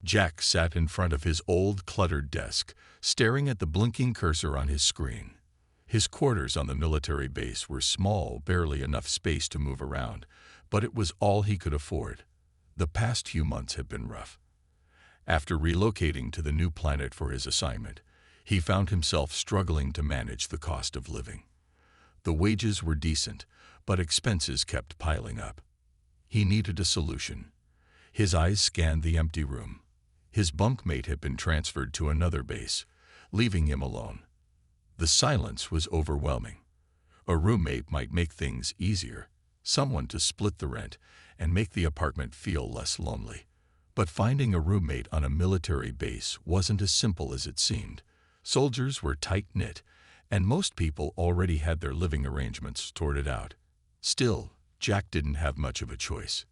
Jack sat in front of his old, cluttered desk, staring at the blinking cursor on his screen. His quarters on the military base were small, barely enough space to move around, but it was all he could afford. The past few months had been rough. After relocating to the new planet for his assignment, he found himself struggling to manage the cost of living. The wages were decent, but expenses kept piling up. He needed a solution. His eyes scanned the empty room. His bunkmate had been transferred to another base, leaving him alone. The silence was overwhelming. A roommate might make things easier, someone to split the rent and make the apartment feel less lonely. But finding a roommate on a military base wasn't as simple as it seemed. Soldiers were tight-knit, and most people already had their living arrangements sorted out. Still, Jack didn't have much of a choice.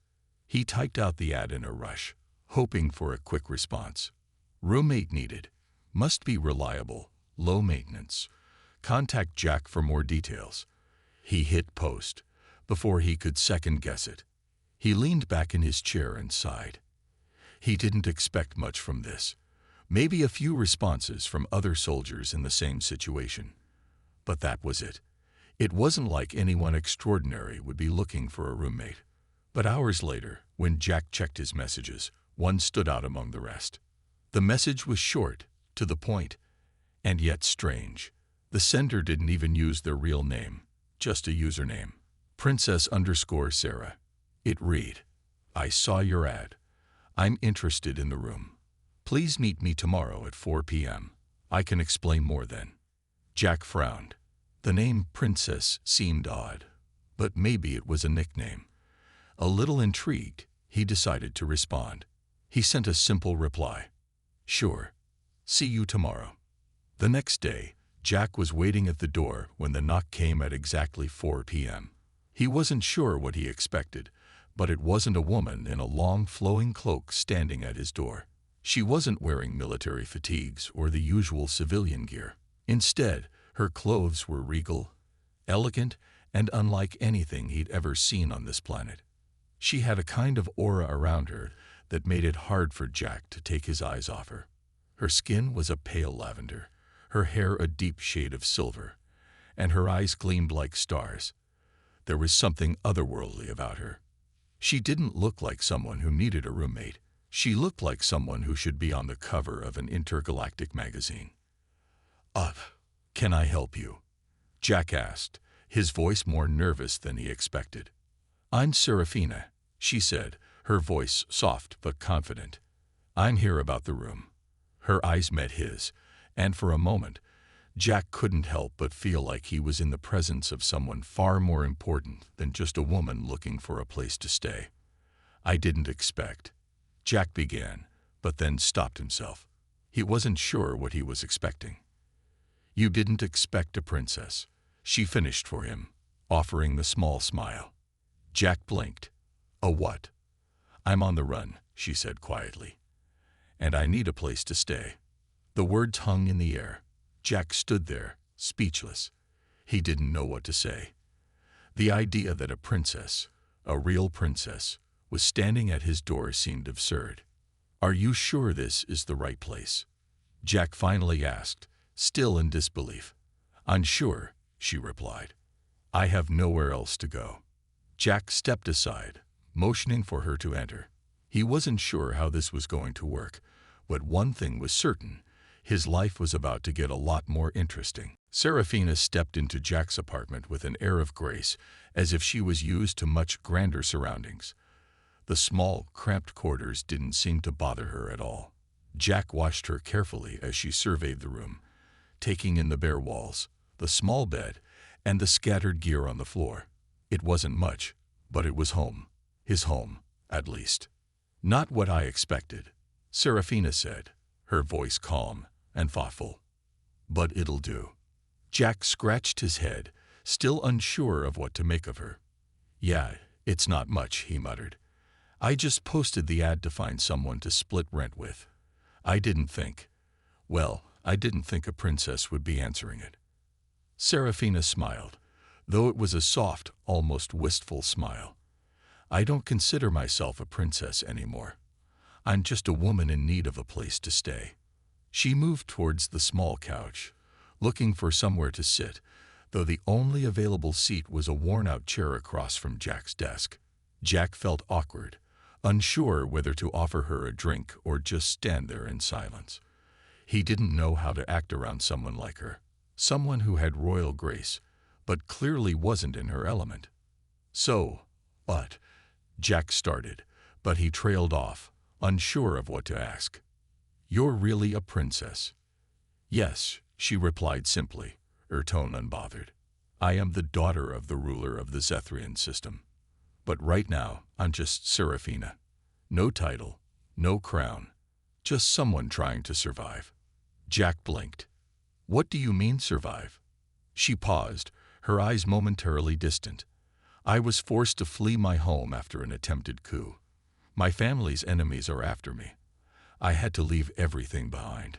He typed out the ad in a rush, hoping for a quick response. Roommate needed. Must be reliable. Low maintenance. Contact Jack for more details. He hit post. Before he could second-guess it, he leaned back in his chair and sighed. He didn't expect much from this. Maybe a few responses from other soldiers in the same situation. But that was it. It wasn't like anyone extraordinary would be looking for a roommate. But hours later, when Jack checked his messages, one stood out among the rest. The message was short, to the point, and yet strange. The sender didn't even use their real name, just a username. Princess_Sarah. It read, "I saw your ad. I'm interested in the room. Please meet me tomorrow at 4 p.m. I can explain more then." Jack frowned. The name Princess seemed odd, but maybe it was a nickname. A little intrigued, he decided to respond. He sent a simple reply. "Sure. See you tomorrow." The next day, Jack was waiting at the door when the knock came at exactly 4 p.m. He wasn't sure what he expected, but it wasn't a woman in a long flowing cloak standing at his door. She wasn't wearing military fatigues or the usual civilian gear. Instead, her clothes were regal, elegant, and unlike anything he'd ever seen on this planet. She had a kind of aura around her that made it hard for Jack to take his eyes off her. Her skin was a pale lavender, her hair a deep shade of silver, and her eyes gleamed like stars. There was something otherworldly about her. She didn't look like someone who needed a roommate. She looked like someone who should be on the cover of an intergalactic magazine. Can I help you?" Jack asked, his voice more nervous than he expected. "I'm Serafina," she said, her voice soft but confident. "I'm here about the room." Her eyes met his, and for a moment, Jack couldn't help but feel like he was in the presence of someone far more important than just a woman looking for a place to stay. "I didn't expect," Jack began, but then stopped himself. He wasn't sure what he was expecting. "You didn't expect a princess," she finished for him, offering the small smile. Jack blinked. "A what?" "I'm on the run," she said quietly. "And I need a place to stay." The words hung in the air. Jack stood there, speechless. He didn't know what to say. The idea that a princess, a real princess, was standing at his door seemed absurd. "Are you sure this is the right place?" Jack finally asked, still in disbelief. "Unsure," she replied. "I have nowhere else to go." Jack stepped aside, motioning for her to enter. He wasn't sure how this was going to work, but one thing was certain. His life was about to get a lot more interesting. Serafina stepped into Jack's apartment with an air of grace, as if she was used to much grander surroundings. The small, cramped quarters didn't seem to bother her at all. Jack watched her carefully as she surveyed the room, taking in the bare walls, the small bed, and the scattered gear on the floor. It wasn't much, but it was home. His home, at least. "Not what I expected," Serafina said, her voice calm and thoughtful. "But it'll do." Jack scratched his head, still unsure of what to make of her. "Yeah, it's not much," he muttered. "I just posted the ad to find someone to split rent with. I didn't think a princess would be answering it." Serafina smiled, though it was a soft, almost wistful smile. "I don't consider myself a princess anymore. I'm just a woman in need of a place to stay. She moved towards the small couch, looking for somewhere to sit, though the only available seat was a worn-out chair across from Jack's desk. Jack felt awkward, unsure whether to offer her a drink or just stand there in silence. He didn't know how to act around someone like her, someone who had royal grace, but clearly wasn't in her element. So, but, Jack started, but he trailed off, unsure of what to ask. You're really a princess? Yes, she replied simply, her tone unbothered. I am the daughter of the ruler of the Zethrian system. But right now, I'm just Seraphina. No title, no crown, just someone trying to survive. Jack blinked. What do you mean survive? She paused, her eyes momentarily distant. I was forced to flee my home after an attempted coup. My family's enemies are after me. I had to leave everything behind.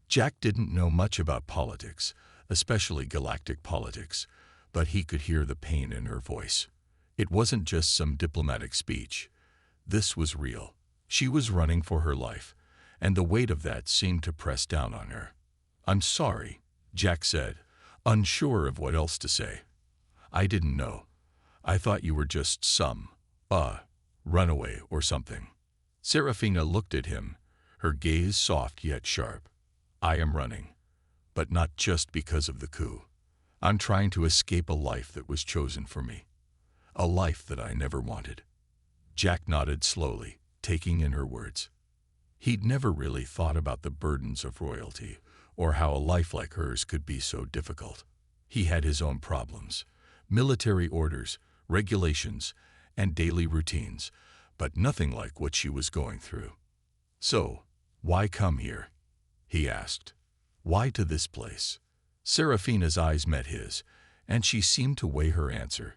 Jack didn't know much about politics, especially galactic politics, but he could hear the pain in her voice. It wasn't just some diplomatic speech. This was real. She was running for her life, and the weight of that seemed to press down on her. I'm sorry, Jack said, unsure of what else to say. I didn't know. I thought you were just some, runaway or something. Seraphina looked at him, her gaze soft yet sharp. I am running, but not just because of the coup. I'm trying to escape a life that was chosen for me, a life that I never wanted. Jack nodded slowly, taking in her words. He'd never really thought about the burdens of royalty, or how a life like hers could be so difficult. He had his own problems, military orders, regulations, and daily routines, but nothing like what she was going through. So, why come here? He asked. Why to this place? Seraphina's eyes met his, and she seemed to weigh her answer.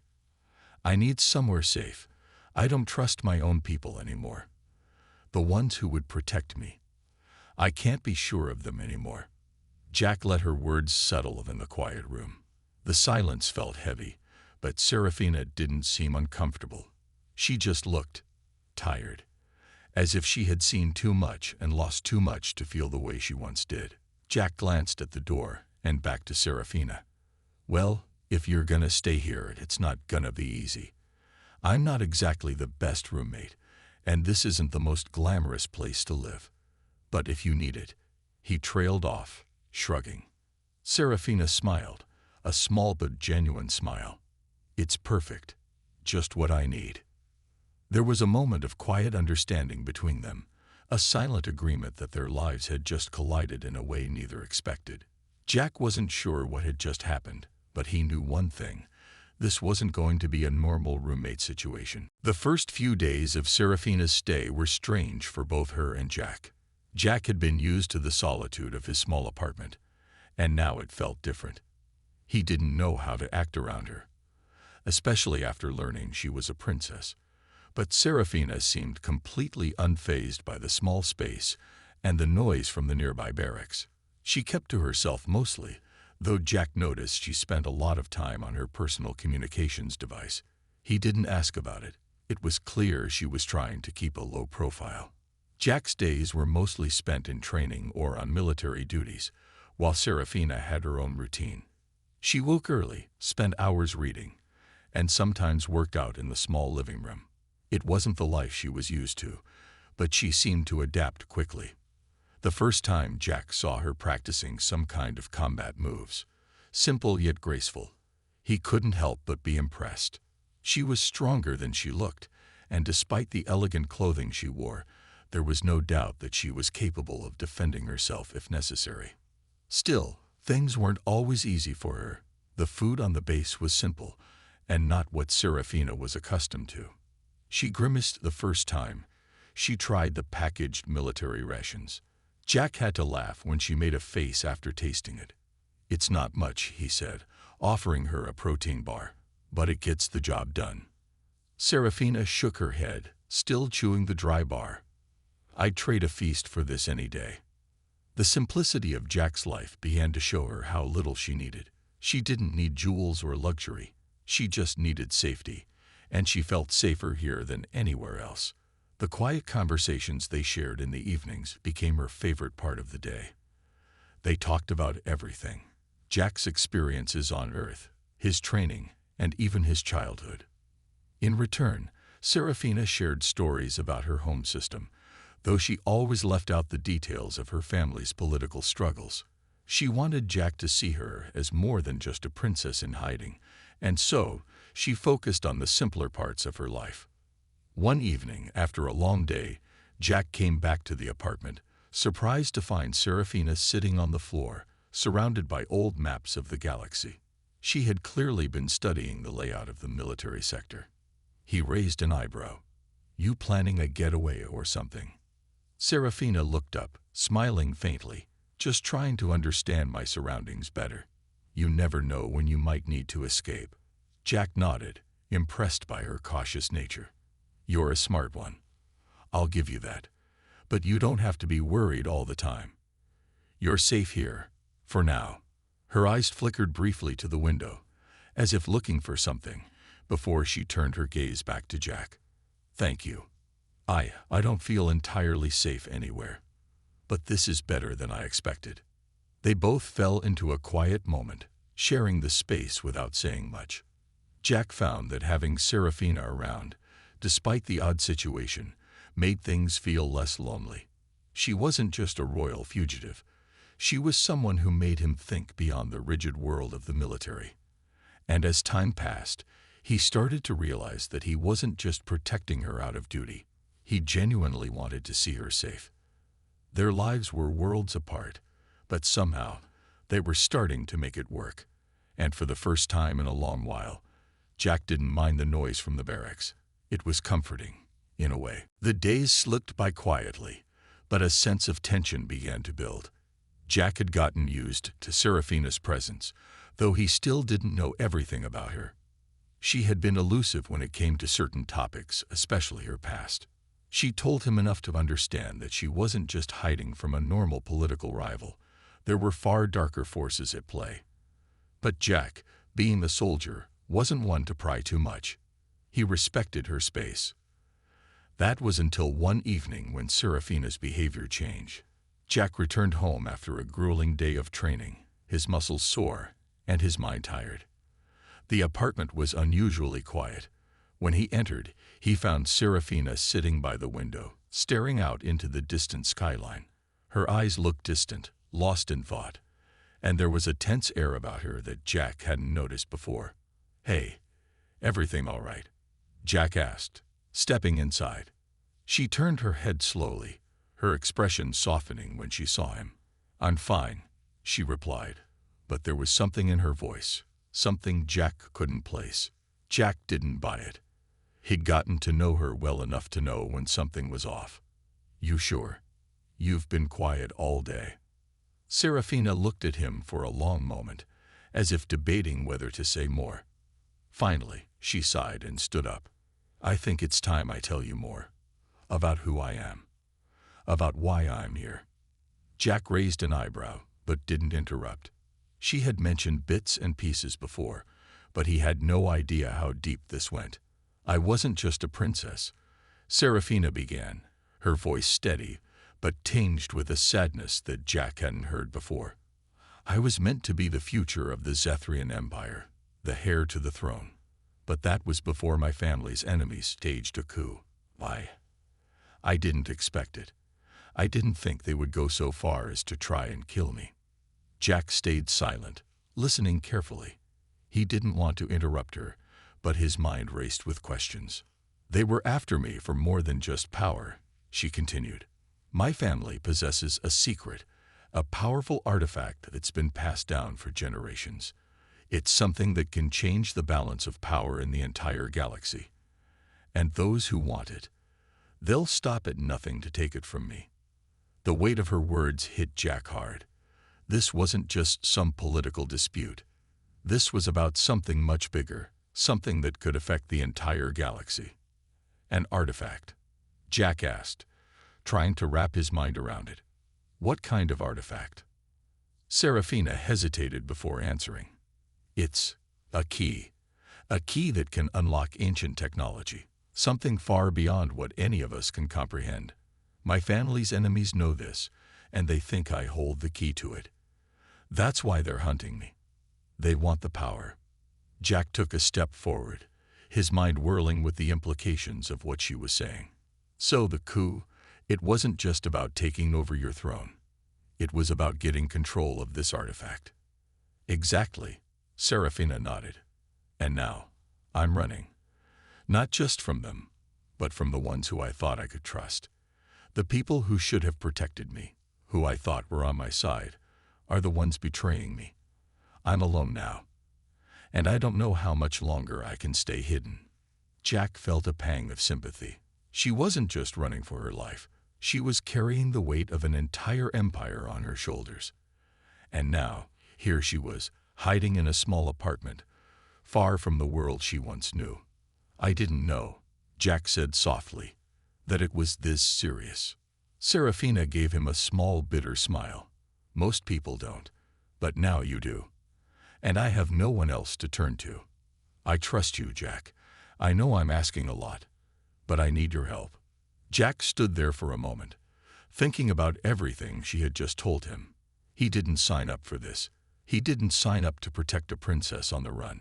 I need somewhere safe. I don't trust my own people anymore. The ones who would protect me. I can't be sure of them anymore. Jack let her words settle in the quiet room. The silence felt heavy, but Seraphina didn't seem uncomfortable. She just looked tired, as if she had seen too much and lost too much to feel the way she once did. Jack glanced at the door and back to Seraphina. Well, if you're gonna stay here, it's not gonna be easy. I'm not exactly the best roommate, and this isn't the most glamorous place to live. But if you need it, he trailed off, shrugging. Seraphina smiled, a small but genuine smile. It's perfect, just what I need. There was a moment of quiet understanding between them, a silent agreement that their lives had just collided in a way neither expected. Jack wasn't sure what had just happened, but he knew one thing. This wasn't going to be a normal roommate situation. The first few days of Seraphina's stay were strange for both her and Jack. Jack had been used to the solitude of his small apartment, and now it felt different. He didn't know how to act around her, especially after learning she was a princess. But Seraphina seemed completely unfazed by the small space and the noise from the nearby barracks. She kept to herself mostly, though Jack noticed she spent a lot of time on her personal communications device. He didn't ask about it. It was clear she was trying to keep a low profile. Jack's days were mostly spent in training or on military duties, while Seraphina had her own routine. She woke early, spent hours reading, and sometimes worked out in the small living room. It wasn't the life she was used to, but she seemed to adapt quickly. The first time Jack saw her practicing some kind of combat moves, simple yet graceful, he couldn't help but be impressed. She was stronger than she looked, and despite the elegant clothing she wore, there was no doubt that she was capable of defending herself if necessary. Still, things weren't always easy for her. The food on the base was simple, and not what Seraphina was accustomed to. She grimaced the first time she tried the packaged military rations. Jack had to laugh when she made a face after tasting it. It's not much, he said, offering her a protein bar, but it gets the job done. Seraphina shook her head, still chewing the dry bar. I'd trade a feast for this any day. The simplicity of Jack's life began to show her how little she needed. She didn't need jewels or luxury. She just needed safety, and she felt safer here than anywhere else. The quiet conversations they shared in the evenings became her favorite part of the day. They talked about everything: Jack's experiences on Earth, his training, and even his childhood. In return, Serafina shared stories about her home system, though she always left out the details of her family's political struggles. She wanted Jack to see her as more than just a princess in hiding, and so she focused on the simpler parts of her life. One evening, after a long day, Jack came back to the apartment, surprised to find Serafina sitting on the floor, surrounded by old maps of the galaxy. She had clearly been studying the layout of the military sector. He raised an eyebrow. "You planning a getaway or something?" Serafina looked up, smiling faintly. "Just trying to understand my surroundings better. You never know when you might need to escape." Jack nodded, impressed by her cautious nature. "You're a smart one. I'll give you that. But you don't have to be worried all the time. You're safe here, for now." Her eyes flickered briefly to the window, as if looking for something, before she turned her gaze back to Jack. "Thank you. I don't feel entirely safe anywhere. But this is better than I expected." They both fell into a quiet moment, sharing the space without saying much. Jack found that having Serafina around, despite the odd situation, made things feel less lonely. She wasn't just a royal fugitive. She was someone who made him think beyond the rigid world of the military. And as time passed, he started to realize that he wasn't just protecting her out of duty. He genuinely wanted to see her safe. Their lives were worlds apart, but somehow they were starting to make it work. And for the first time in a long while, Jack didn't mind the noise from the barracks. It was comforting, in a way. The days slipped by quietly, but a sense of tension began to build. Jack had gotten used to Serafina's presence, though he still didn't know everything about her. She had been elusive when it came to certain topics, especially her past. She told him enough to understand that she wasn't just hiding from a normal political rival. There were far darker forces at play. But Jack, being the soldier, wasn't one to pry too much. He respected her space. That was until one evening when Serafina's behavior changed. Jack returned home after a grueling day of training, his muscles sore and his mind tired. The apartment was unusually quiet. When he entered, he found Serafina sitting by the window, staring out into the distant skyline. Her eyes looked distant, lost in thought, and there was a tense air about her that Jack hadn't noticed before. "Hey, everything all right?" Jack asked, stepping inside. She turned her head slowly, her expression softening when she saw him. "I'm fine," she replied, but there was something in her voice, something Jack couldn't place. Jack didn't buy it. He'd gotten to know her well enough to know when something was off. "You sure? You've been quiet all day." Serafina looked at him for a long moment, as if debating whether to say more. Finally, she sighed and stood up. "I think it's time I tell you more. About who I am. About why I'm here." Jack raised an eyebrow, but didn't interrupt. She had mentioned bits and pieces before, but he had no idea how deep this went. "I wasn't just a princess," Serafina began, her voice steady, but tinged with a sadness that Jack hadn't heard before. "I was meant to be the future of the Zethrian Empire, the heir to the throne. But that was before my family's enemies staged a coup. I didn't expect it. I didn't think they would go so far as to try and kill me." Jack stayed silent, listening carefully. He didn't want to interrupt her, but his mind raced with questions. "They were after me for more than just power," she continued. "My family possesses a secret, a powerful artifact that's been passed down for generations. It's something that can change the balance of power in the entire galaxy. And those who want it, they'll stop at nothing to take it from me." The weight of her words hit Jack hard. This wasn't just some political dispute. This was about something much bigger, something that could affect the entire galaxy. "An artifact?" Jack asked, trying to wrap his mind around it. "What kind of artifact?" Serafina hesitated before answering. "It's a key that can unlock ancient technology, Something far beyond what any of us can comprehend. My family's enemies know this, and they think I hold the key to it. That's why they're hunting me. They want the power. Jack took a step forward, his mind whirling with the implications of what she was saying. So the coup, it wasn't just about taking over your throne. It was about getting control of this artifact. Exactly, Serafina nodded. And now, I'm running. Not just from them, but from the ones who I thought I could trust. The people who should have protected me, who I thought were on my side, are the ones betraying me. I'm alone now, and I don't know how much longer I can stay hidden. Jack felt a pang of sympathy. She wasn't just running for her life. She was carrying the weight of an entire empire on her shoulders. And now, here she was, hiding in a small apartment, far from the world she once knew. I didn't know, Jack said softly, that it was this serious. Serafina gave him a small, bitter smile. Most people don't, but now you do. And I have no one else to turn to. I trust you, Jack. I know I'm asking a lot, but I need your help. Jack stood there for a moment, thinking about everything she had just told him. He didn't sign up for this. He didn't sign up to protect a princess on the run.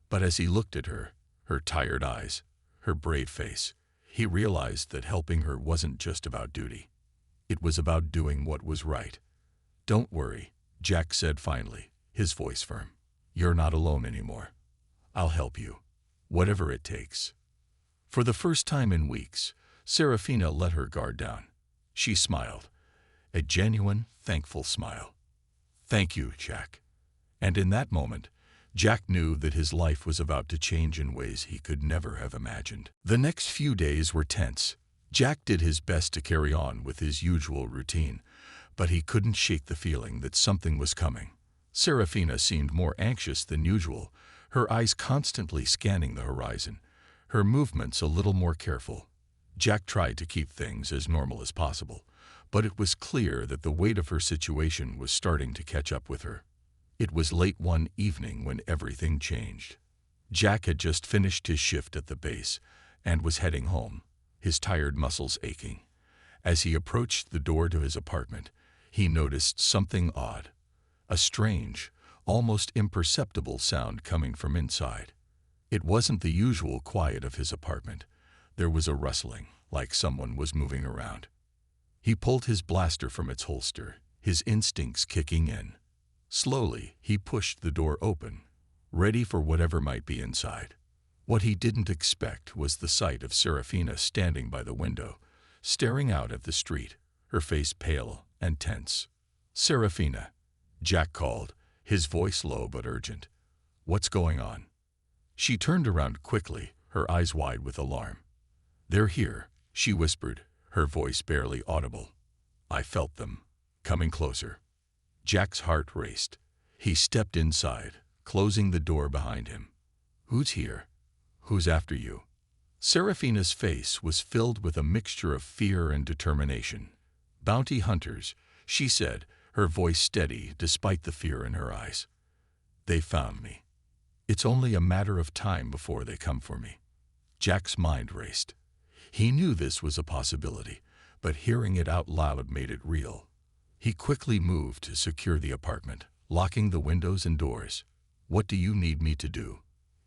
But as he looked at her, her tired eyes, her brave face, he realized that helping her wasn't just about duty. It was about doing what was right. Don't worry, Jack said finally, his voice firm. You're not alone anymore. I'll help you, whatever it takes. For the first time in weeks, Serafina let her guard down. She smiled, a genuine, thankful smile. Thank you, Jack. And in that moment, Jack knew that his life was about to change in ways he could never have imagined. The next few days were tense. Jack did his best to carry on with his usual routine, but he couldn't shake the feeling that something was coming. Serafina seemed more anxious than usual, her eyes constantly scanning the horizon, her movements a little more careful. Jack tried to keep things as normal as possible, but it was clear that the weight of her situation was starting to catch up with her. It was late one evening when everything changed. Jack had just finished his shift at the base and was heading home, his tired muscles aching. As he approached the door to his apartment, he noticed something odd, a strange, almost imperceptible sound coming from inside. It wasn't the usual quiet of his apartment. There was a rustling, like someone was moving around. He pulled his blaster from its holster, his instincts kicking in. Slowly, he pushed the door open, ready for whatever might be inside. What he didn't expect was the sight of Serafina standing by the window, staring out at the street, her face pale and tense. Serafina, Jack called, his voice low but urgent. What's going on? She turned around quickly, her eyes wide with alarm. They're here, she whispered, her voice barely audible. I felt them, coming closer. Jack's heart raced. He stepped inside, closing the door behind him. Who's here? Who's after you? Serafina's face was filled with a mixture of fear and determination. Bounty hunters, she said, her voice steady despite the fear in her eyes. They found me. It's only a matter of time before they come for me. Jack's mind raced. He knew this was a possibility, but hearing it out loud made it real. He quickly moved to secure the apartment, locking the windows and doors. What do you need me to do?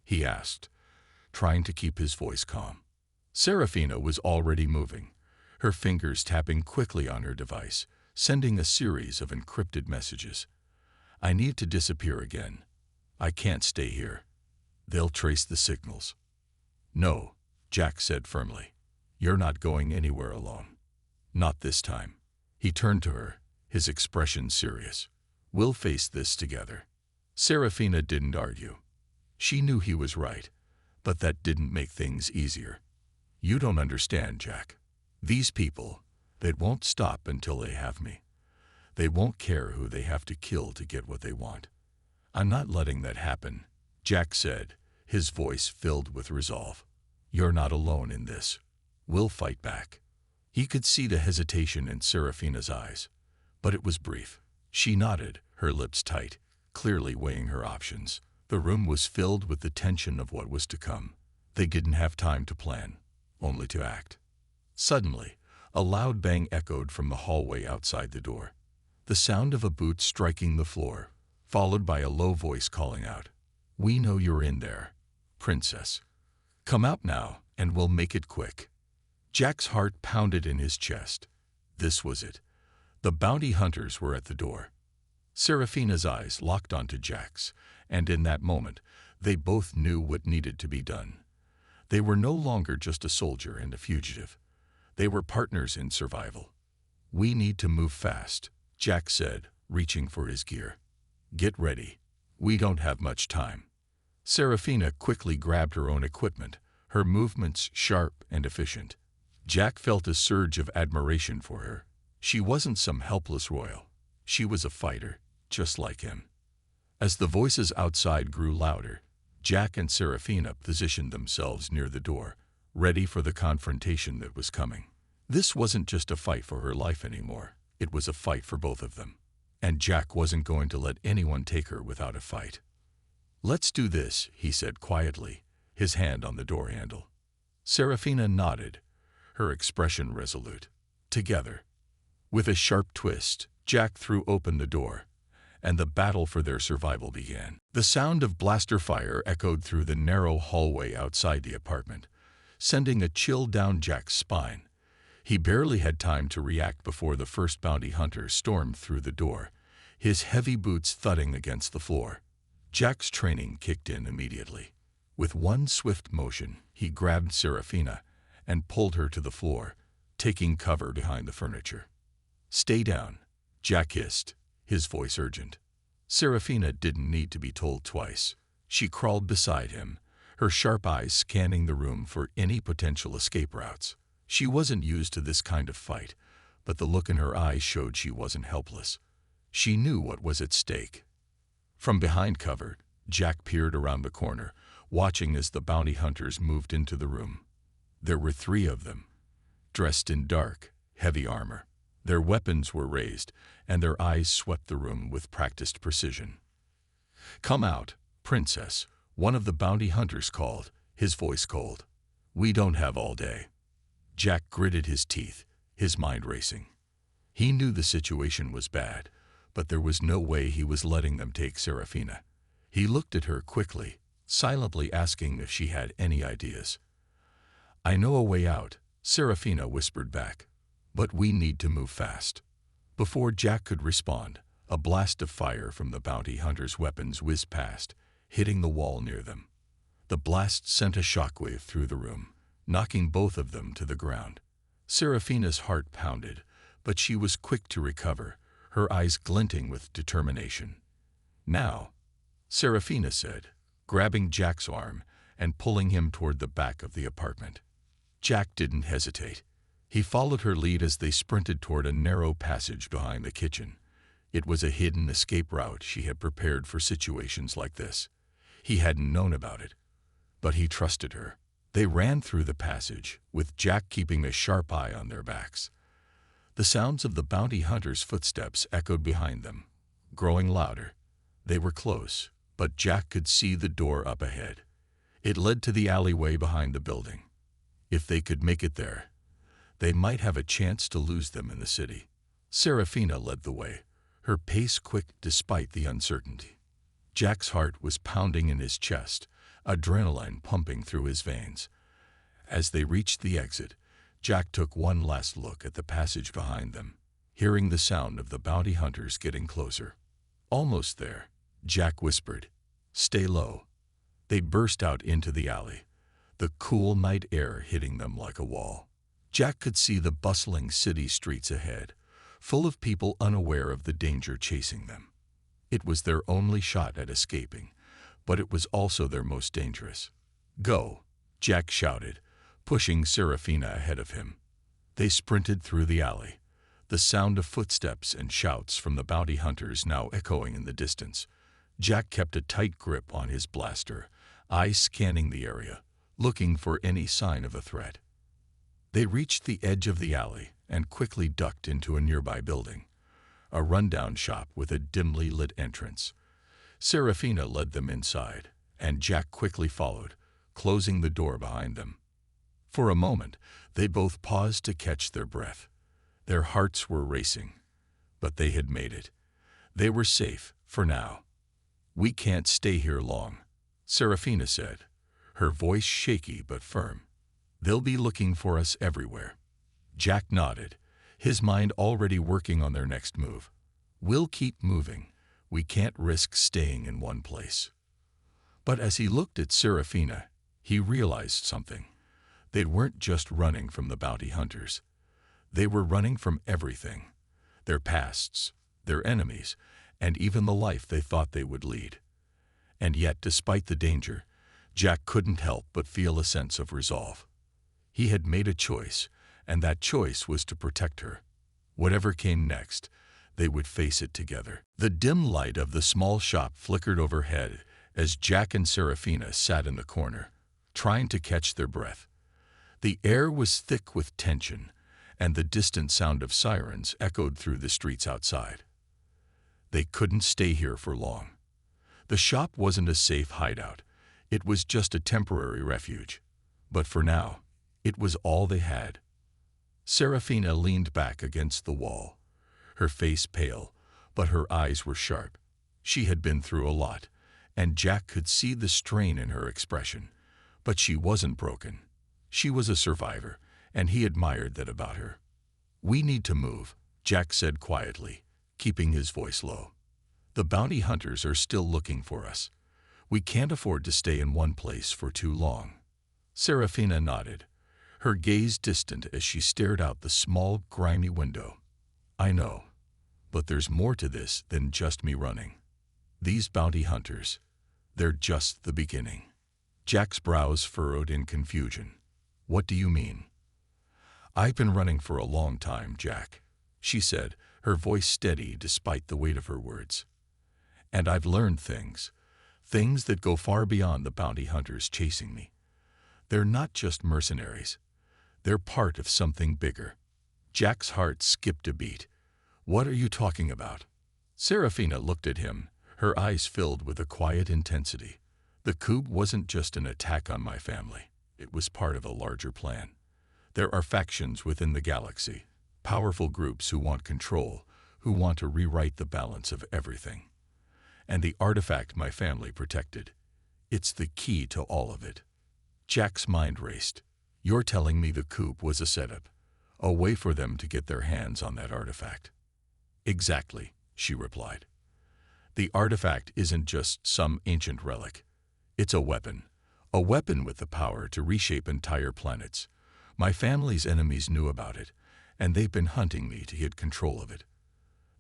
He asked, trying to keep his voice calm. Serafina was already moving, her fingers tapping quickly on her device, sending a series of encrypted messages. I need to disappear again. I can't stay here. They'll trace the signals. No, Jack said firmly. You're not going anywhere alone. Not this time. He turned to her, his expression serious. We'll face this together. Serafina didn't argue. She knew he was right, but that didn't make things easier. You don't understand, Jack. These people, they won't stop until they have me. They won't care who they have to kill to get what they want. I'm not letting that happen, Jack said, his voice filled with resolve. You're not alone in this. We'll fight back. He could see the hesitation in Serafina's eyes, but it was brief. She nodded, her lips tight, clearly weighing her options. The room was filled with the tension of what was to come. They didn't have time to plan. only to act. Suddenly, a loud bang echoed from the hallway outside the door. The sound of a boot striking the floor, followed by a low voice calling out, "We know you're in there, princess. Come out now, and we'll make it quick." Jack's heart pounded in his chest. This was it. The bounty hunters were at the door. Seraphina's eyes locked onto Jack's, and in that moment, they both knew what needed to be done. They were no longer just a soldier and a fugitive. They were partners in survival. "We need to move fast," Jack said, reaching for his gear. "Get ready. We don't have much time." Seraphina quickly grabbed her own equipment, her movements sharp and efficient. Jack felt a surge of admiration for her. She wasn't some helpless royal. She was a fighter, just like him. As the voices outside grew louder, Jack and Seraphina positioned themselves near the door, ready for the confrontation that was coming. This wasn't just a fight for her life anymore. It was a fight for both of them. And Jack wasn't going to let anyone take her without a fight. "Let's do this," he said quietly, his hand on the door handle. Seraphina nodded, her expression resolute. Together. With a sharp twist, Jack threw open the door, and the battle for their survival began. The sound of blaster fire echoed through the narrow hallway outside the apartment, sending a chill down Jack's spine. He barely had time to react before the first bounty hunter stormed through the door, his heavy boots thudding against the floor. Jack's training kicked in immediately. With one swift motion, he grabbed Seraphina and pulled her to the floor, taking cover behind the furniture. "Stay down," Jack hissed, his voice urgent. Seraphina didn't need to be told twice. She crawled beside him, her sharp eyes scanning the room for any potential escape routes. She wasn't used to this kind of fight, but the look in her eyes showed she wasn't helpless. She knew what was at stake. From behind cover, Jack peered around the corner, watching as the bounty hunters moved into the room. There were 3 of them, dressed in dark, heavy armor. Their weapons were raised, and their eyes swept the room with practiced precision. "Come out, princess," one of the bounty hunters called, his voice cold. "We don't have all day." Jack gritted his teeth, his mind racing. He knew the situation was bad, but there was no way he was letting them take Seraphina. He looked at her quickly, silently asking if she had any ideas. "I know a way out," Seraphina whispered back, "but we need to move fast." Before Jack could respond, a blast of fire from the bounty hunter's weapons whizzed past, hitting the wall near them. The blast sent a shockwave through the room, knocking both of them to the ground. Seraphina's heart pounded, but she was quick to recover, her eyes glinting with determination. "Now," Seraphina said, grabbing Jack's arm and pulling him toward the back of the apartment. Jack didn't hesitate. He followed her lead as they sprinted toward a narrow passage behind the kitchen. It was a hidden escape route she had prepared for situations like this. He hadn't known about it, but he trusted her. They ran through the passage, with Jack keeping a sharp eye on their backs. The sounds of the bounty hunters' footsteps echoed behind them, growing louder. They were close, but Jack could see the door up ahead. It led to the alleyway behind the building. If they could make it there, they might have a chance to lose them in the city. Seraphina led the way, her pace quick despite the uncertainty. Jack's heart was pounding in his chest, adrenaline pumping through his veins. As they reached the exit, Jack took one last look at the passage behind them, hearing the sound of the bounty hunters getting closer. Almost there, Jack whispered, "Stay low." They burst out into the alley, the cool night air hitting them like a wall. Jack could see the bustling city streets ahead, full of people unaware of the danger chasing them. It was their only shot at escaping, but it was also their most dangerous. "Go," Jack shouted, pushing Seraphina ahead of him. They sprinted through the alley, the sound of footsteps and shouts from the bounty hunters now echoing in the distance. Jack kept a tight grip on his blaster, eyes scanning the area, looking for any sign of a threat. They reached the edge of the alley and quickly ducked into a nearby building, a rundown shop with a dimly lit entrance. Seraphina led them inside, and Jack quickly followed, closing the door behind them. For a moment, they both paused to catch their breath. Their hearts were racing, but they had made it. They were safe, for now. "We can't stay here long," Serafina said, her voice shaky but firm. "They'll be looking for us everywhere." Jack nodded, his mind already working on their next move. "We'll keep moving. We can't risk staying in one place." But as he looked at Serafina, he realized something. They weren't just running from the bounty hunters. They were running from everything. Their pasts, their enemies, and even the life they thought they would lead. And yet, despite the danger, Jack couldn't help but feel a sense of resolve. He had made a choice, and that choice was to protect her. Whatever came next, they would face it together. The dim light of the small shop flickered overhead as Jack and Serafina sat in the corner, trying to catch their breath. The air was thick with tension, and the distant sound of sirens echoed through the streets outside. They couldn't stay here for long. The shop wasn't a safe hideout. It was just a temporary refuge. But for now, it was all they had. Serafina leaned back against the wall, her face pale, but her eyes were sharp. She had been through a lot, and Jack could see the strain in her expression. But she wasn't broken. She was a survivor, and he admired that about her. "We need to move," Jack said quietly, keeping his voice low. "The bounty hunters are still looking for us. We can't afford to stay in one place for too long." Serafina nodded, her gaze distant as she stared out the small, grimy window. "I know, but there's more to this than just me running. These bounty hunters, they're just the beginning." Jack's brows furrowed in confusion. "What do you mean?" "I've been running for a long time, Jack," she said, her voice steady despite the weight of her words. "And I've learned things that go far beyond the bounty hunters chasing me. They're not just mercenaries. They're part of something bigger." Jack's heart skipped a beat. "What are you talking about?" Serafina looked at him, her eyes filled with a quiet intensity. "The coup wasn't just an attack on my family. It was part of a larger plan. There are factions within the galaxy, powerful groups who want control, who want to rewrite the balance of everything. And the artifact my family protected, it's the key to all of it." Jack's mind raced. "You're telling me the coup was a setup, a way for them to get their hands on that artifact?" "Exactly," she replied. "The artifact isn't just some ancient relic. It's a weapon with the power to reshape entire planets. My family's enemies knew about it, and they've been hunting me to get control of it.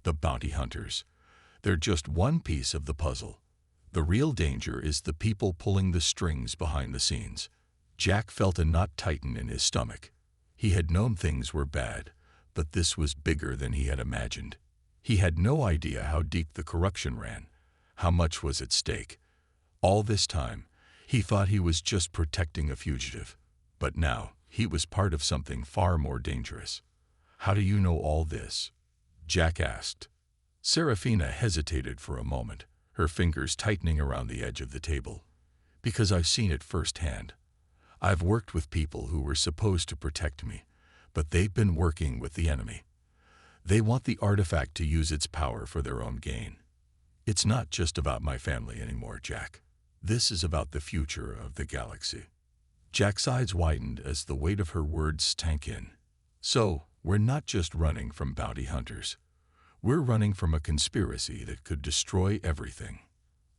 The bounty hunters, they're just one piece of the puzzle. The real danger is the people pulling the strings behind the scenes." Jack felt a knot tighten in his stomach. He had known things were bad, but this was bigger than he had imagined. He had no idea how deep the corruption ran, how much was at stake. All this time, he thought he was just protecting a fugitive, but now he was part of something far more dangerous. "How do you know all this?" Jack asked. Serafina hesitated for a moment, her fingers tightening around the edge of the table. "Because I've seen it firsthand. I've worked with people who were supposed to protect me, but they've been working with the enemy. They want the artifact to use its power for their own gain. It's not just about my family anymore, Jack. This is about the future of the galaxy." Jack's eyes widened as the weight of her words sank in. "So, we're not just running from bounty hunters. We're running from a conspiracy that could destroy everything."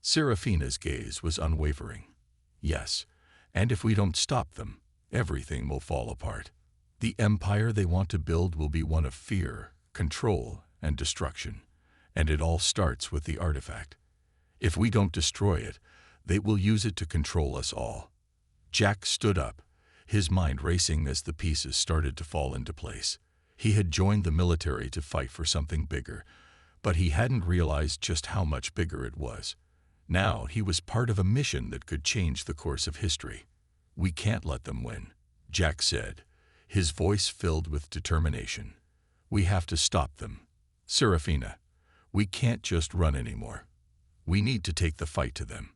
Serafina's gaze was unwavering. "Yes, and if we don't stop them, everything will fall apart. The empire they want to build will be one of fear, control, and destruction, and it all starts with the artifact. If we don't destroy it, they will use it to control us all." Jack stood up, his mind racing as the pieces started to fall into place. He had joined the military to fight for something bigger, but he hadn't realized just how much bigger it was. Now he was part of a mission that could change the course of history. "We can't let them win," Jack said, his voice filled with determination. "We have to stop them. Serafina, we can't just run anymore. We need to take the fight to them."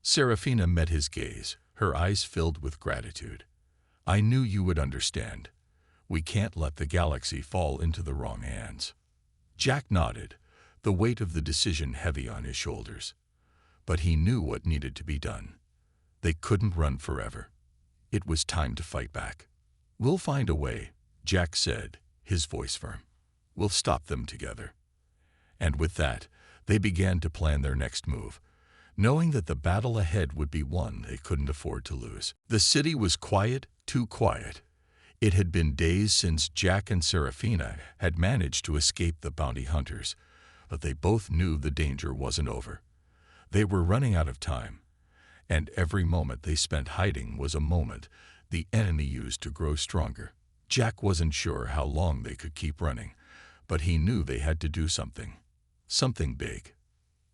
Serafina met his gaze, her eyes filled with gratitude. I knew you would understand. We can't let the galaxy fall into the wrong hands." Jack nodded, the weight of the decision heavy on his shoulders. But he knew what needed to be done. They couldn't run forever. It was time to fight back. "We'll find a way," Jack said, his voice firm. "We'll stop them together." And with that, they began to plan their next move, knowing that the battle ahead would be one they couldn't afford to lose. The city was quiet, too quiet. It had been days since Jack and Serafina had managed to escape the bounty hunters, but they both knew the danger wasn't over. They were running out of time, and every moment they spent hiding was a moment the enemy used to grow stronger. Jack wasn't sure how long they could keep running, but he knew they had to do something. Something big.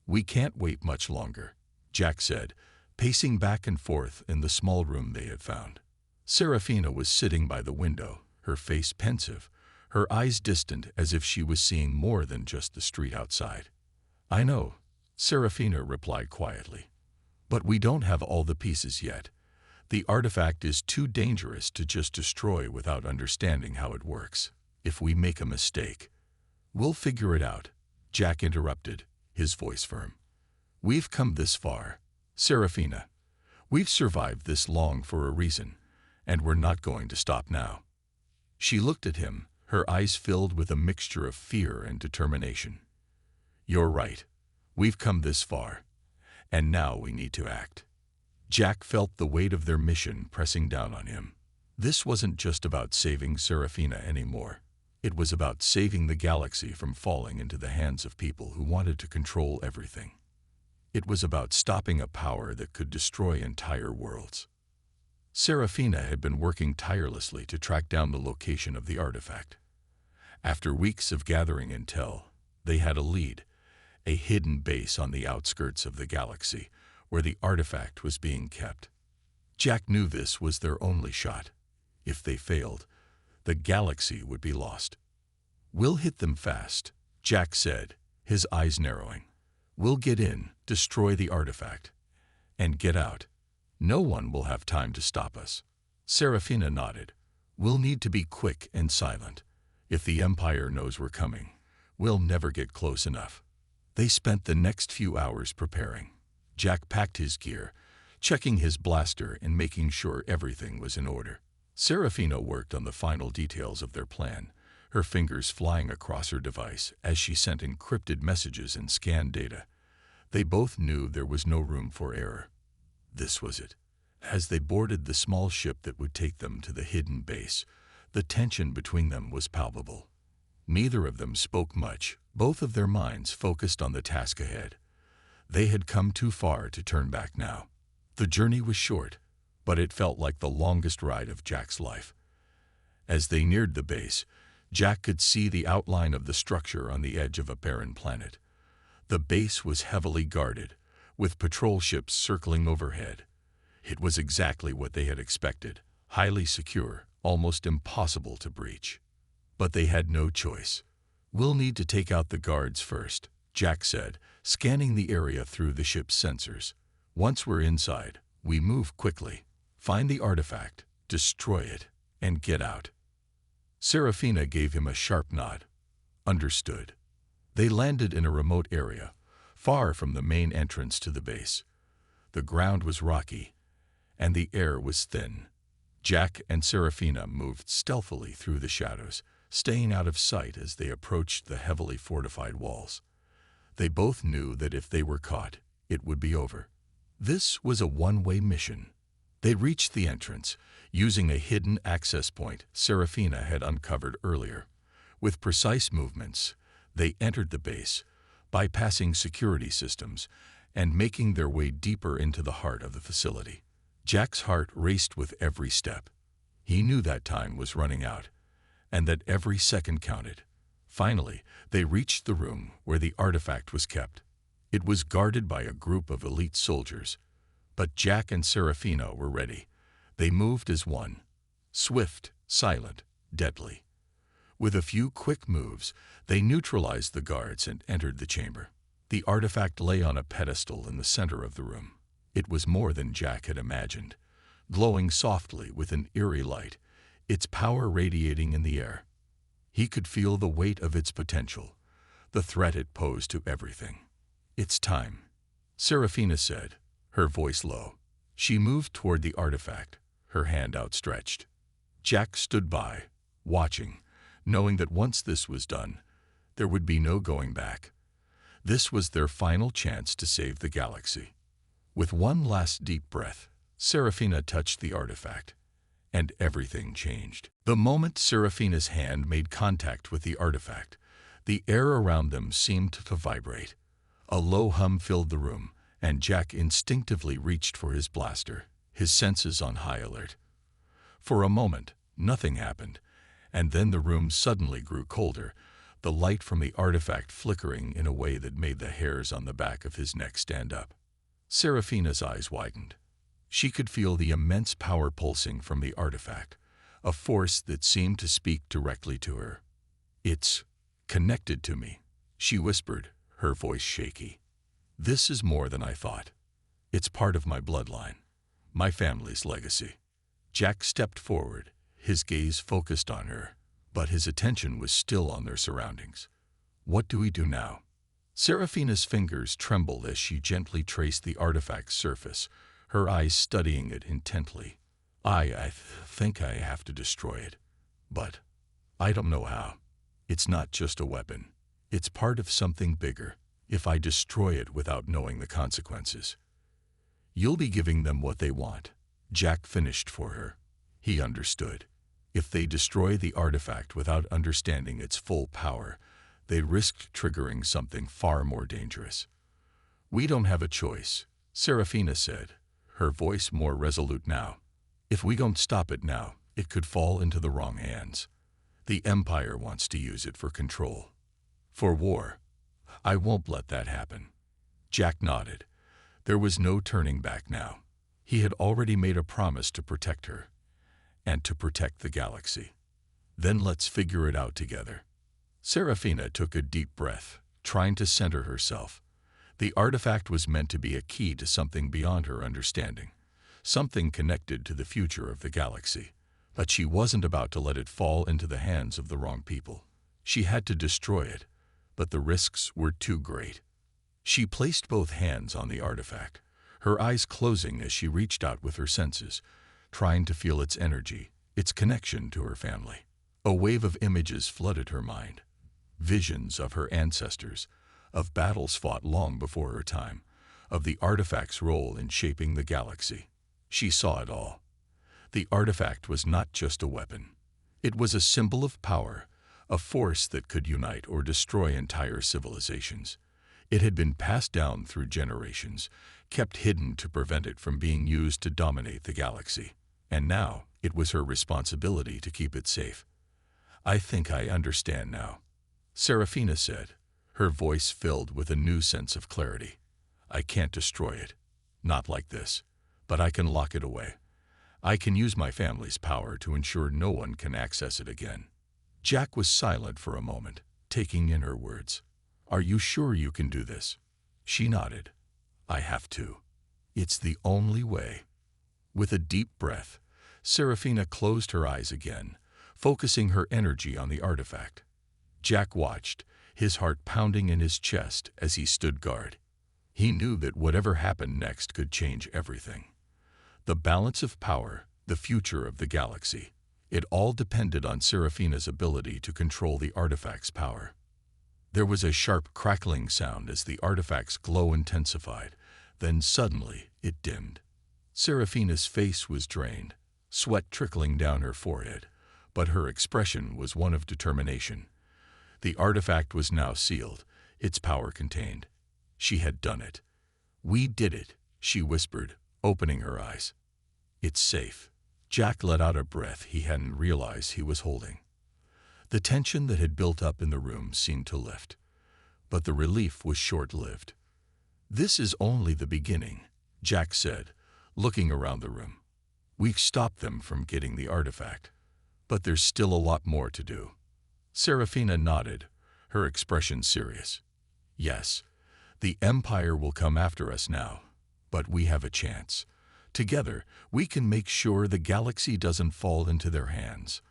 "We can't wait much longer," Jack said, pacing back and forth in the small room they had found. Serafina was sitting by the window, her face pensive, her eyes distant as if she was seeing more than just the street outside. "I know," Serafina replied quietly. "But we don't have all the pieces yet. The artifact is too dangerous to just destroy without understanding how it works. If we make a mistake—" "We'll figure it out," Jack interrupted, his voice firm. "We've come this far, Serafina. We've survived this long for a reason, and we're not going to stop now." She looked at him, her eyes filled with a mixture of fear and determination. "You're right. We've come this far, and now we need to act." Jack felt the weight of their mission pressing down on him. This wasn't just about saving Serafina anymore. It was about saving the galaxy from falling into the hands of people who wanted to control everything. It was about stopping a power that could destroy entire worlds. Serafina had been working tirelessly to track down the location of the artifact. After weeks of gathering intel, they had a lead, a hidden base on the outskirts of the galaxy, where the artifact was being kept. Jack knew this was their only shot. If they failed, the galaxy would be lost. "We'll hit them fast," Jack said, his eyes narrowing. "We'll get in, destroy the artifact, and get out. No one will have time to stop us." Serafina nodded. "We'll need to be quick and silent. If the Empire knows we're coming, we'll never get close enough." They spent the next few hours preparing. Jack packed his gear, checking his blaster and making sure everything was in order. Serafina worked on the final details of their plan, her fingers flying across her device as she sent encrypted messages and scanned data. They both knew there was no room for error. This was it. As they boarded the small ship that would take them to the hidden base, the tension between them was palpable. Neither of them spoke much, both of their minds focused on the task ahead. They had come too far to turn back now. The journey was short, but it felt like the longest ride of Jack's life. As they neared the base, Jack could see the outline of the structure on the edge of a barren planet. The base was heavily guarded, with patrol ships circling overhead. It was exactly what they had expected, highly secure, almost impossible to breach. But they had no choice. "We'll need to take out the guards first," Jack said, scanning the area through the ship's sensors. "Once we're inside, we move quickly, find the artifact, destroy it, and get out." Serafina gave him a sharp nod. "Understood." They landed in a remote area, far from the main entrance to the base. The ground was rocky, and the air was thin. Jack and Serafina moved stealthily through the shadows, staying out of sight as they approached the heavily fortified walls. They both knew that if they were caught, it would be over. This was a one-way mission. They reached the entrance, using a hidden access point Serafina had uncovered earlier. With precise movements, they entered the base, bypassing security systems and making their way deeper into the heart of the facility. Jack's heart raced with every step. He knew that time was running out, and that every second counted. Finally, they reached the room where the artifact was kept. It was guarded by a group of elite soldiers, but Jack and Serafina were ready. They moved as one, swift, silent, deadly. With a few quick moves, they neutralized the guards and entered the chamber. The artifact lay on a pedestal in the center of the room. It was more than Jack had imagined. glowing softly with an eerie light, its power radiating in the air. He could feel the weight of its potential, the threat it posed to everything. "It's time," Seraphina said, her voice low. She moved toward the artifact, her hand outstretched. Jack stood by, watching, knowing that once this was done, there would be no going back. This was their final chance to save the galaxy. With one last deep breath, Seraphina touched the artifact, and everything changed. The moment Seraphina's hand made contact with the artifact, the air around them seemed to vibrate. A low hum filled the room, and Jack instinctively reached for his blaster, his senses on high alert. For a moment, nothing happened, and then the room suddenly grew colder, the light from the artifact flickering in a way that made the hairs on the back of his neck stand up. Seraphina's eyes widened. She could feel the immense power pulsing from the artifact, a force that seemed to speak directly to her. "It's connected to me," she whispered, her voice shaky. "This is more than I thought. It's part of my bloodline, my family's legacy." Jack stepped forward, his gaze focused on her, but his attention was still on their surroundings. "What do we do now?" Seraphina's fingers trembled as she gently traced the artifact's surface, her eyes studying it intently. I think I have to destroy it, but I don't know how. It's not just a weapon. It's part of something bigger. If I destroy it without knowing the consequences, you'll be giving them what they want." Jack finished for her. He understood. If they destroy the artifact without understanding its full power, they risked triggering something far more dangerous. "We don't have a choice," Seraphina said, her voice more resolute now. "If we don't stop it now, it could fall into the wrong hands. The Empire wants to use it for control, for war. I won't let that happen." Jack nodded. There was no turning back now. He had already made a promise to protect her, and to protect the galaxy. "Then let's figure it out together." Seraphina took a deep breath, trying to center herself. The artifact was meant to be a key to something beyond her understanding, something connected to the future of the galaxy. But she wasn't about to let it fall into the hands of the wrong people. She had to destroy it, but the risks were too great. She placed both hands on the artifact, her eyes closing as she reached out with her senses, trying to feel its energy, its connection to her family. A wave of images flooded her mind. Visions of her ancestors, of battles fought long before her time, of the artifact's role in shaping the galaxy. She saw it all. The artifact was not just a weapon. It was a symbol of power, a force that could unite or destroy entire civilizations. It had been passed down through generations, kept hidden to prevent it from being used to dominate the galaxy. And now, it was her responsibility to keep it safe. "I think I understand now," Seraphina said, her voice filled with a new sense of clarity. "I can't destroy it. Not like this. But I can lock it away. I can use my family's power to ensure no one can access it again." Jack was silent for a moment, taking in her words. "Are you sure you can do this?" She nodded. "I have to. It's the only way." With a deep breath, Seraphina closed her eyes again, focusing her energy on the artifact. Jack watched, his heart pounding in his chest as he stood guard. He knew that whatever happened next could change everything. The balance of power, the future of the galaxy, it all depended on Seraphina's ability to control the artifact's power. There was a sharp crackling sound as the artifact's glow intensified, then suddenly it dimmed. Seraphina's face was drained, sweat trickling down her forehead, but her expression was one of determination. The artifact was now sealed, its power contained. She had done it. "We did it," she whispered, opening her eyes. "It's safe." Jack let out a breath he hadn't realized he was holding. The tension that had built up in the room seemed to lift, but the relief was short-lived. "This is only the beginning," Jack said, looking around the room. "We've stopped them from getting the artifact, but there's still a lot more to do." Seraphina nodded, her expression serious. "Yes, the Empire will come after us now, but we have a chance Together, we can make sure the galaxy doesn't fall into their hands."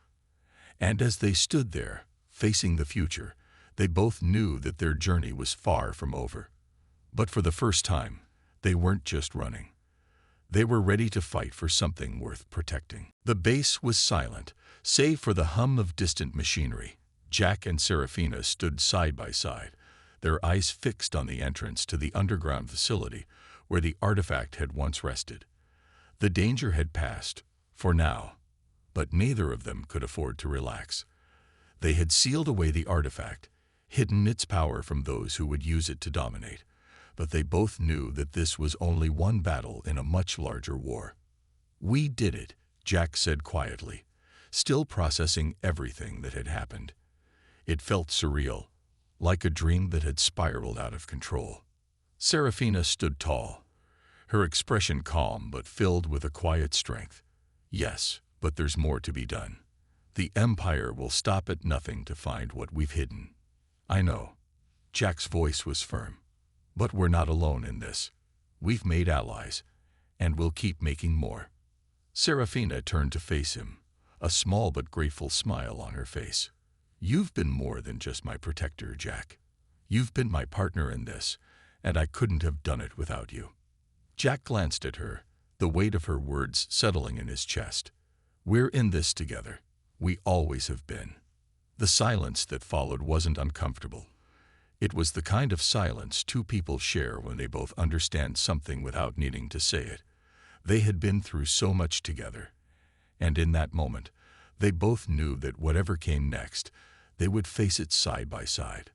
And as they stood there, facing the future, they both knew that their journey was far from over. But for the first time, they weren't just running. They were ready to fight for something worth protecting. The base was silent, save for the hum of distant machinery. Jack and Serafina stood side by side, their eyes fixed on the entrance to the underground facility where the artifact had once rested. The danger had passed, for now, but neither of them could afford to relax. They had sealed away the artifact, hidden its power from those who would use it to dominate, but they both knew that this was only one battle in a much larger war. "We did it," Jack said quietly, still processing everything that had happened. It felt surreal, like a dream that had spiraled out of control. Serafina stood tall, her expression calm but filled with a quiet strength. "Yes, but there's more to be done. The Empire will stop at nothing to find what we've hidden." "I know." Jack's voice was firm. "But we're not alone in this. We've made allies, and we'll keep making more." Serafina turned to face him, a small but grateful smile on her face. "You've been more than just my protector, Jack. You've been my partner in this, and I couldn't have done it without you." Jack glanced at her, the weight of her words settling in his chest. "We're in this together. We always have been." The silence that followed wasn't uncomfortable. It was the kind of silence two people share when they both understand something without needing to say it. They had been through so much together, and in that moment, they both knew that whatever came next, they would face it side by side.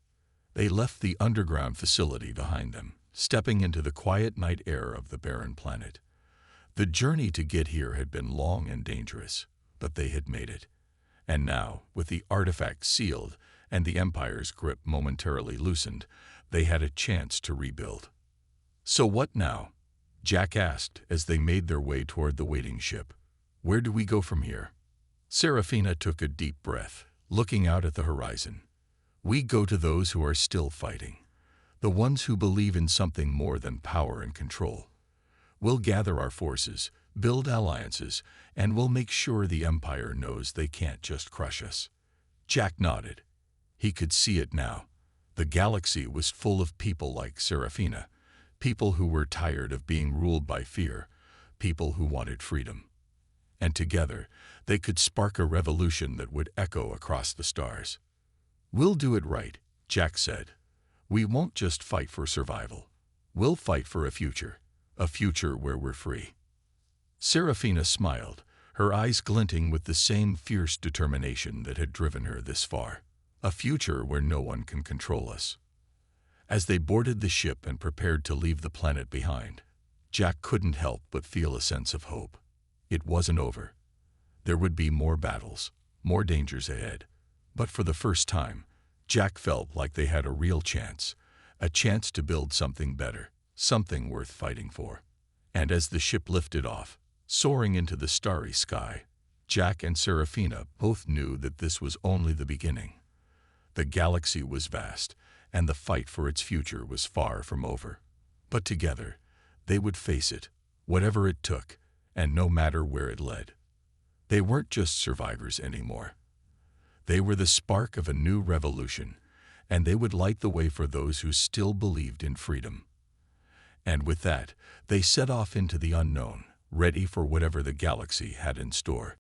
They left the underground facility behind them, stepping into the quiet night air of the barren planet. The journey to get here had been long and dangerous, but they had made it. And now, with the artifact sealed and the Empire's grip momentarily loosened, they had a chance to rebuild. "So what now?" Jack asked as they made their way toward the waiting ship. "Where do we go from here?" Serafina took a deep breath, looking out at the horizon. "We go to those who are still fighting, the ones who believe in something more than power and control. We'll gather our forces, build alliances, and we'll make sure the Empire knows they can't just crush us." Jack nodded. He could see it now. The galaxy was full of people like Serafina, people who were tired of being ruled by fear, people who wanted freedom. And together, they could spark a revolution that would echo across the stars. "We'll do it right," Jack said. "We won't just fight for survival. We'll fight for a future where we're free." Serafina smiled, her eyes glinting with the same fierce determination that had driven her this far. "A future where no one can control us." As they boarded the ship and prepared to leave the planet behind, Jack couldn't help but feel a sense of hope. It wasn't over. There would be more battles, more dangers ahead. But for the first time, Jack felt like they had a real chance, a chance to build something better, something worth fighting for. And as the ship lifted off, soaring into the starry sky, Jack and Serafina both knew that this was only the beginning. The galaxy was vast, and the fight for its future was far from over. But together, they would face it, whatever it took, and no matter where it led. They weren't just survivors anymore. They were the spark of a new revolution, and they would light the way for those who still believed in freedom. And with that, they set off into the unknown, ready for whatever the galaxy had in store.